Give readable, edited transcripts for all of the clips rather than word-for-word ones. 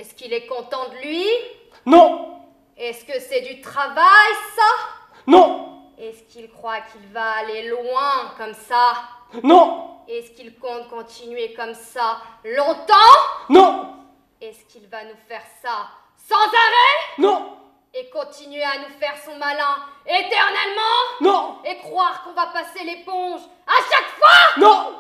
Est-ce qu'il est content de lui? Non. Est-ce que c'est du travail, ça? Non. Est-ce qu'il croit qu'il va aller loin comme ça? Non. Est-ce qu'il compte continuer comme ça longtemps? Non. Est-ce qu'il va nous faire ça sans arrêt? Non. Et continuer à nous faire son malin éternellement? Non. Et croire qu'on va passer l'éponge à chaque fois? Non.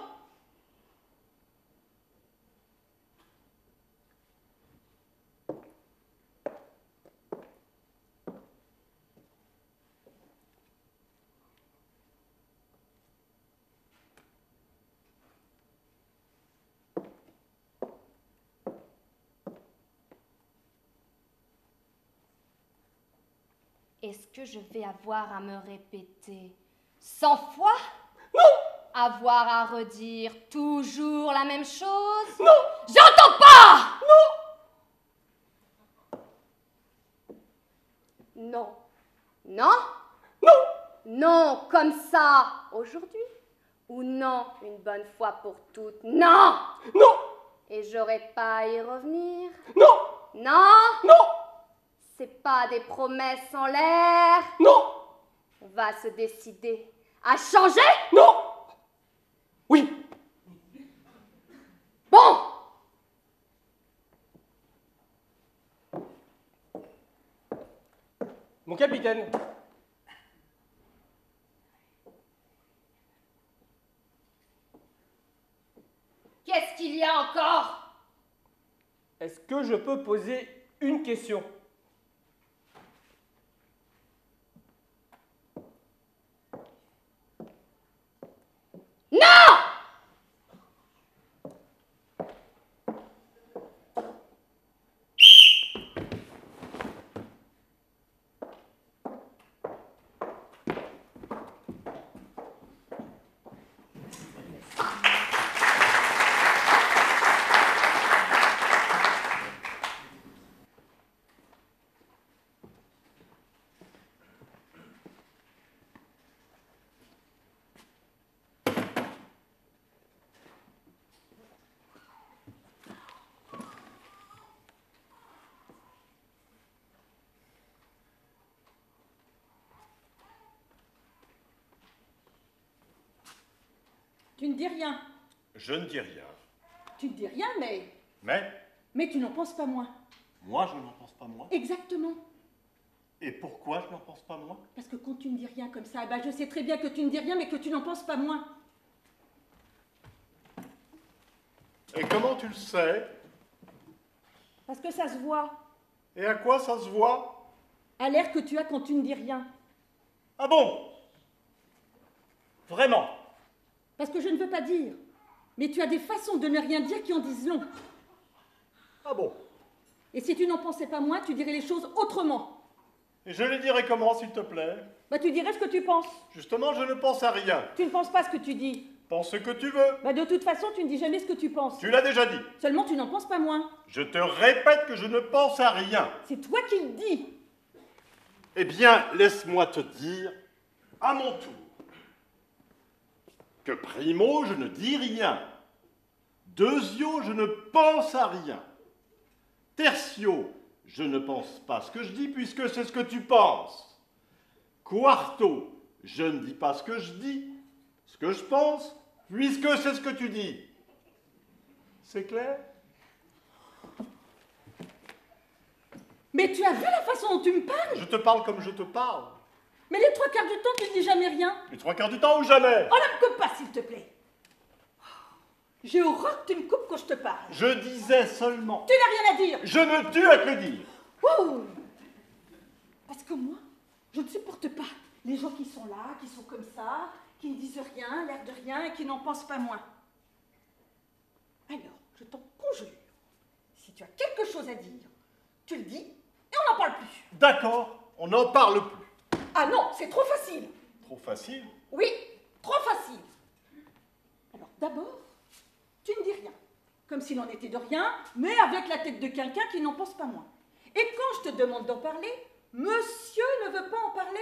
Est-ce que je vais avoir à me répéter 100 fois? Non. Avoir à redire toujours la même chose? Non. J'entends pas! Non. Non? Non. Non, comme ça, aujourd'hui? Ou non, une bonne fois pour toutes? Non! Non. Et j'aurais pas à y revenir? Non. Non? Non. C'est pas des promesses en l'air? Non. On va se décider à changer? Non. Oui. Bon! Mon capitaine. Qu'est-ce qu'il y a encore? Est-ce que je peux poser une question? Non! Tu ne dis rien. Je ne dis rien. Tu ne dis rien, mais... Mais Mais tu n'en penses pas moins. moi, je n'en pense pas moins. Exactement. Et pourquoi je n'en pense pas moins? Parce que quand tu ne dis rien comme ça, bah je sais très bien que tu ne dis rien, mais que tu n'en penses pas moins. Et comment tu le sais? Parce que ça se voit. Et à quoi ça se voit? À l'air que tu as quand tu ne dis rien. Ah bon? Vraiment? Parce que je ne veux pas dire. Mais tu as des façons de ne rien dire qui en disent long. Ah bon? Et si tu n'en pensais pas moins, tu dirais les choses autrement. Et je les dirai comment, s'il te plaît? Bah tu dirais ce que tu penses. Justement, je ne pense à rien. Tu ne penses pas ce que tu dis. Pense ce que tu veux. Bah de toute façon, tu ne dis jamais ce que tu penses. Tu l'as déjà dit. Seulement, tu n'en penses pas moins. Je te répète que je ne pense à rien. C'est toi qui le dis. Eh bien, laisse-moi te dire, à mon tour, que primo, je ne dis rien. Deuxio, je ne pense à rien. Tertio, je ne pense pas ce que je dis puisque c'est ce que tu penses. Quarto, je ne dis pas ce que je dis, ce que je pense, puisque c'est ce que tu dis. C'est clair? Mais tu as vu la façon dont tu me parles? Je te parle comme je te parle. Mais les 3/4 du temps, tu ne dis jamais rien. Les 3/4 du temps ou jamais? Oh, ne me coupe pas, s'il te plaît. J'ai horreur que tu me coupes quand je te parle. Je disais seulement. Tu n'as rien à dire. Je me tue à te le dire. Ouh. Parce que moi, je ne supporte pas les gens qui sont là, qui sont comme ça, qui ne disent rien, l'air de rien, et qui n'en pensent pas moins. Alors, je t'en conjure, si tu as quelque chose à dire, tu le dis, et on n'en parle plus. D'accord, on n'en parle plus. Ah non, c'est trop facile. Trop facile. Oui, trop facile. Alors d'abord, tu ne dis rien, comme s'il en était de rien, mais avec la tête de quelqu'un qui n'en pense pas moins. Et quand je te demande d'en parler, monsieur ne veut pas en parler.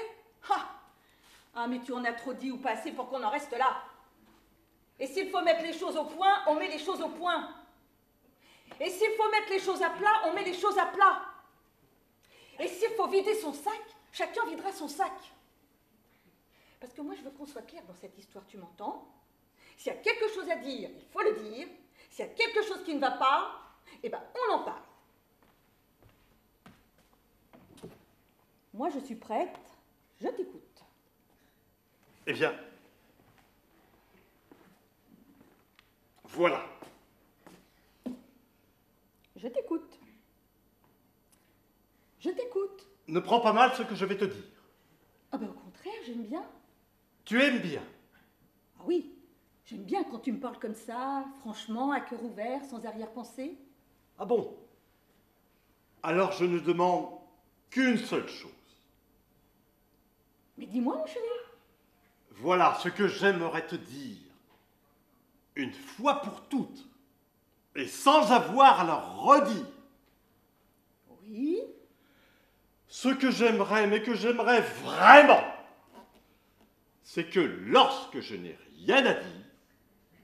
Ah, mais tu en as trop dit ou pas assez pour qu'on en reste là. Et s'il faut mettre les choses au point, on met les choses au point. Et s'il faut mettre les choses à plat, on met les choses à plat. Et s'il faut vider son sac, chacun videra son sac. Parce que moi, je veux qu'on soit clair dans cette histoire, tu m'entends? S'il y a quelque chose à dire, il faut le dire. S'il y a quelque chose qui ne va pas, eh ben, on en parle. Moi, je suis prête, je t'écoute. Eh bien, voilà. Je t'écoute. Je t'écoute. Ne prends pas mal ce que je vais te dire. Ah ben, au contraire, j'aime bien. Tu aimes bien. Ah oui, j'aime bien quand tu me parles comme ça, franchement, à cœur ouvert, sans arrière-pensée. Ah bon? Alors je ne demande qu'une seule chose. Mais dis-moi, mon chéri. Voilà ce que j'aimerais te dire. Une fois pour toutes. Et sans avoir à leur redire. Oui. Ce que j'aimerais, mais que j'aimerais vraiment, c'est que lorsque je n'ai rien à dire,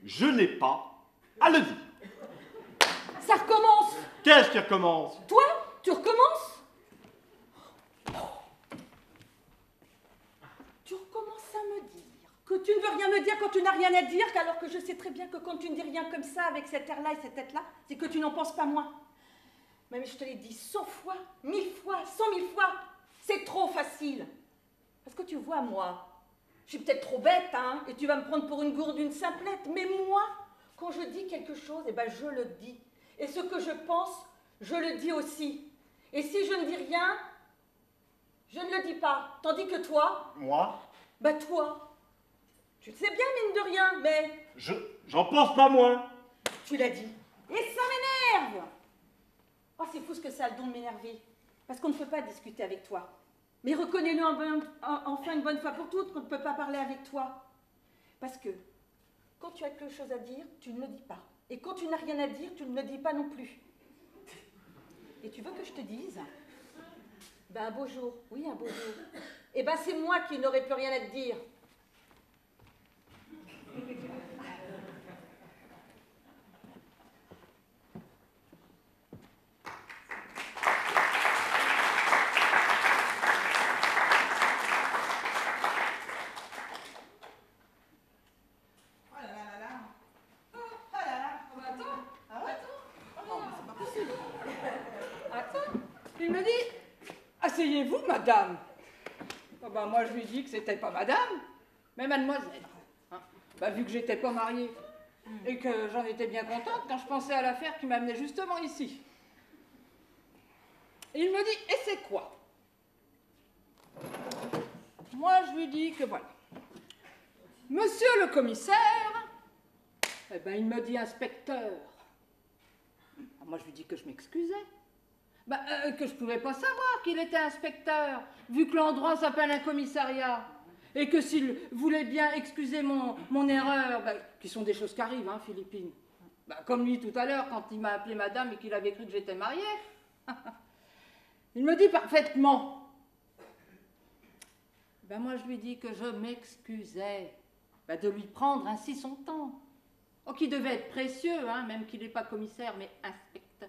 je n'ai pas à le dire. Ça recommence. Qu'est-ce qui recommence? Toi, tu recommences? Tu recommences à me dire que tu ne veux rien me dire quand tu n'as rien à dire, alors que je sais très bien que quand tu ne dis rien comme ça, avec cet air-là et cette tête-là, c'est que tu n'en penses pas moins. Mais je te l'ai dit 100 fois, 1000 fois, 100 000 fois, c'est trop facile. Parce que tu vois, moi, je suis peut-être trop bête, hein, et tu vas me prendre pour une gourde, une simplette, mais moi, quand je dis quelque chose, eh ben je le dis. Et ce que je pense, je le dis aussi. Et si je ne dis rien, je ne le dis pas. Tandis que toi, Moi? bah toi, tu le sais bien, mine de rien, mais J'en pense pas moins. tu l'as dit. Et ça m'énerve. Oh, c'est fou ce que ça a le don de m'énerver. Parce qu'on ne peut pas discuter avec toi. Mais reconnais-le enfin une bonne fois pour toutes qu'on ne peut pas parler avec toi. Parce que quand tu as quelque chose à dire, tu ne le dis pas. Et quand tu n'as rien à dire, tu ne le dis pas non plus. Et tu veux que je te dise? Ben un beau jour, oui un beau jour. Et ben c'est moi qui n'aurai plus rien à te dire. Il me dit, asseyez-vous, madame. Oh ben, moi, je lui dis que c'était pas madame, mais mademoiselle. Hein. Ben, vu que j'étais pas mariée et que j'en étais bien contente quand je pensais à l'affaire qui m'amenait justement ici. Et il me dit, et c'est quoi? Moi, je lui dis que voilà. Monsieur le commissaire, eh ben, il me dit inspecteur. Moi, je lui dis que je m'excusais. Bah, que je ne pouvais pas savoir qu'il était inspecteur, vu que l'endroit s'appelle un commissariat. Et que s'il voulait bien excuser mon erreur, bah, qui sont des choses qui arrivent, hein, Philippine. Bah, comme lui tout à l'heure, quand il m'a appelé madame et qu'il avait cru que j'étais mariée. Il me dit parfaitement. Ben moi, je lui dis que je m'excusais de lui prendre ainsi son temps. Oh, qui devait être précieux, hein, même qu'il n'est pas commissaire, mais inspecteur.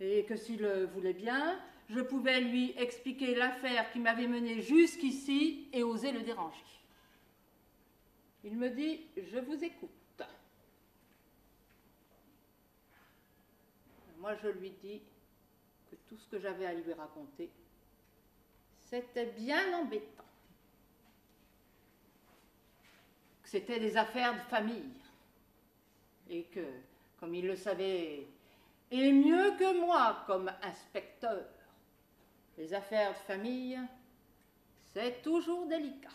Et que s'il voulait bien, je pouvais lui expliquer l'affaire qui m'avait mené jusqu'ici et oser le déranger. Il me dit, je vous écoute. Moi, je lui dis que tout ce que j'avais à lui raconter, c'était bien embêtant. Que c'était des affaires de famille. Et que, comme il le savait, et mieux que moi comme inspecteur, les affaires de famille, c'est toujours délicat.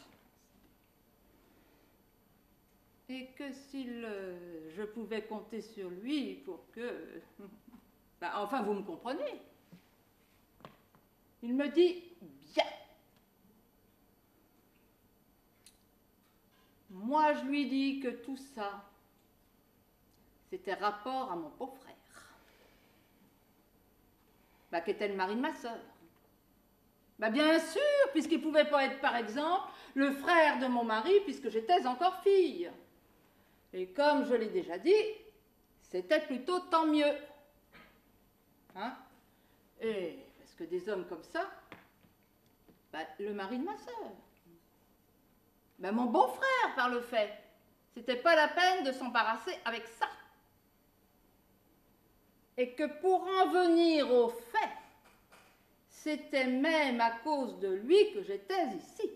Et que je pouvais compter sur lui pour que... enfin, vous me comprenez. Il me dit, bien. Moi, je lui dis que tout ça, c'était rapport à mon beau-frère. Qui était le mari de ma sœur. Bien sûr, puisqu'il ne pouvait pas être, par exemple, le frère de mon mari, puisque j'étais encore fille. Et comme je l'ai déjà dit, c'était plutôt tant mieux. Hein? Et parce que des hommes comme ça, bah, le mari de ma sœur, bah, mon beau-frère par le fait, c'était pas la peine de s'embarrasser avec ça. Et que pour en venir au fait, c'était même à cause de lui que j'étais ici.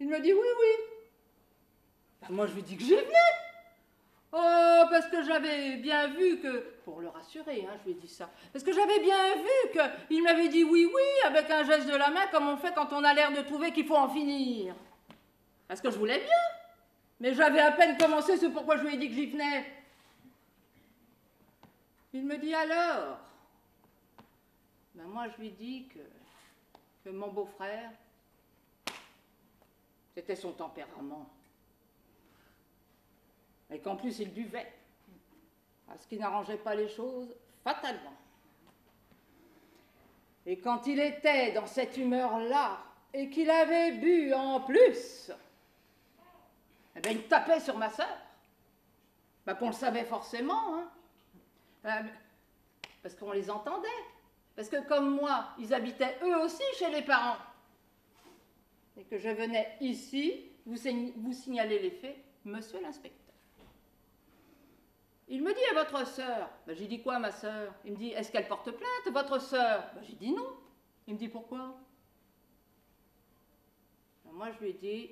Il me dit oui, oui. Ben moi, je lui dis que j'y venais. Oh, parce que j'avais bien vu que, pour le rassurer, hein, je lui ai dit ça, parce que j'avais bien vu qu'il m'avait dit oui, oui, avec un geste de la main, comme on fait quand on a l'air de trouver qu'il faut en finir. Parce que je voulais bien. Mais j'avais à peine commencé, c'est pourquoi je lui ai dit que j'y venais. Il me dit alors, ben moi je lui dis que mon beau-frère, c'était son tempérament. Et qu'en plus il buvait, ce qui n'arrangeait pas les choses fatalement. Et quand il était dans cette humeur-là, et qu'il avait bu en plus, eh bien, il tapait sur ma sœur. Ben, qu'on le savait forcément, hein. Parce qu'on les entendait. Parce que comme moi, ils habitaient eux aussi chez les parents. Et que je venais ici vous signaler les faits, monsieur l'inspecteur. Il me dit à votre sœur, ben, j'ai dit quoi ma sœur? Il me dit, est-ce qu'elle porte plainte, votre sœur? Ben, j'ai dit non. Il me dit pourquoi? Ben, moi je lui ai dit,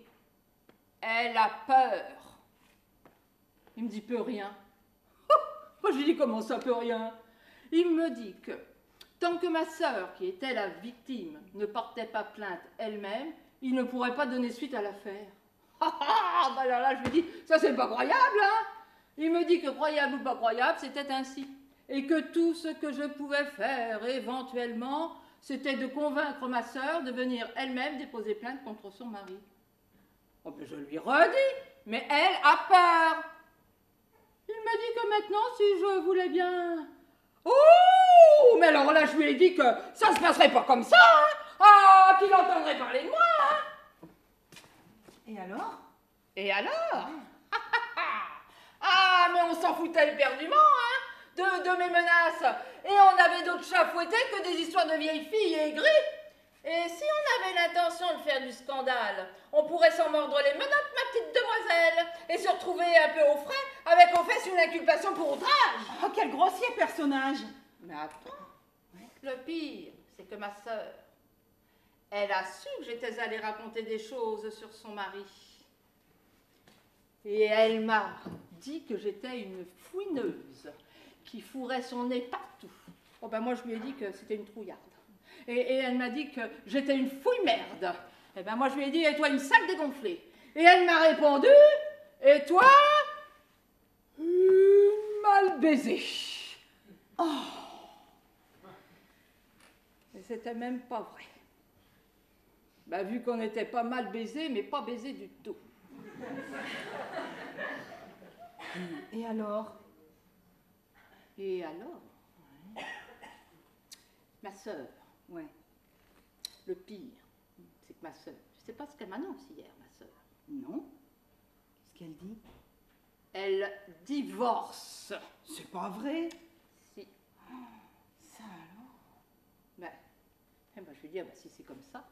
elle a peur. Il me dit, peut rien. Moi je lui dis, comment ça peut rien? Il me dit que tant que ma sœur, qui était la victime, ne portait pas plainte elle-même, il ne pourrait pas donner suite à l'affaire. Ah, ben là, je lui dis, ça c'est pas croyable, hein? Il me dit que croyable ou pas croyable, c'était ainsi. Et que tout ce que je pouvais faire éventuellement, c'était de convaincre ma sœur de venir elle-même déposer plainte contre son mari. Oh, ben je lui redis, mais elle a peur. Il m'a dit que maintenant, si je voulais bien... Oh, mais alors là, je lui ai dit que ça se passerait pas comme ça, hein. Ah, qu'il entendrait parler de moi, hein. Et alors? Et alors? Ah, mais on s'en foutait éperdument, hein, de mes menaces. Et on avait d'autres chats fouettés que des histoires de vieilles filles aigries. Et si on avait l'intention de faire du scandale, on pourrait s'en mordre les menottes, ma petite demoiselle, et se retrouver un peu au frais, avec aux fesses une inculpation pour outrage. Oh, quel grossier personnage! Mais attends, le pire, c'est que ma sœur, elle a su que j'étais allée raconter des choses sur son mari. Et elle m'a dit que j'étais une fouineuse, qui fourrait son nez partout. Oh ben moi je lui ai dit que c'était une trouillarde. Et elle m'a dit que j'étais une fouille-merde. Et ben moi je lui ai dit, et toi une sale dégonflée. Et elle m'a répondu, et toi, mal baisé. Oh. Et c'était même pas vrai. Ben, vu qu'on était pas mal baisé, mais pas baisé du tout. Et alors? Et alors? Ma sœur, Ouais. le pire, c'est que ma sœur, je sais pas ce qu'elle m'annonce hier, ma sœur. Non? Qu'est-ce qu'elle dit? Elle divorce. C'est pas vrai? Si. Ça alors? Ben, je lui ai dit, ah ben, si c'est comme ça,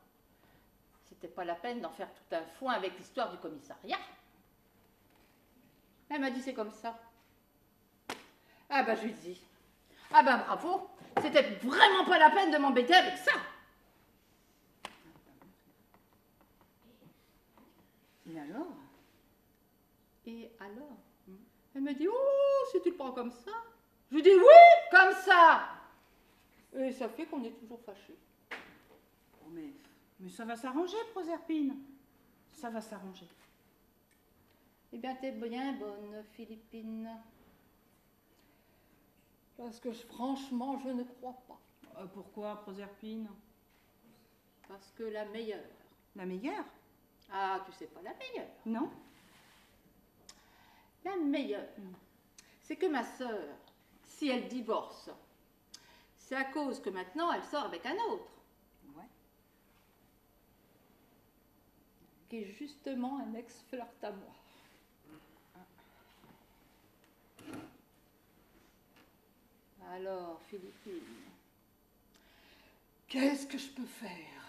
c'était pas la peine d'en faire tout un foin avec l'histoire du commissariat. Elle m'a dit, c'est comme ça. Ah ben, je lui dis, ah ben bravo, c'était vraiment pas la peine de m'embêter avec ça. Et alors? Et alors? Elle me dit, oh, si tu le prends comme ça. Je lui dis, oui, comme ça. Et ça fait qu'on est toujours fâchés. Oh, mais ça va s'arranger, Proserpine. Ça va s'arranger. Eh bien, t'es bien bonne, Philippine. Parce que franchement, je ne crois pas. Pourquoi, Proserpine? Parce que la meilleure. La meilleure? Ah, tu sais pas la meilleure. Non? La meilleure, c'est que ma sœur, si elle divorce, c'est à cause que maintenant elle sort avec un autre. Ouais. Qui est justement un ex-flirt à moi. Alors, Philippine, qu'est-ce que je peux faire?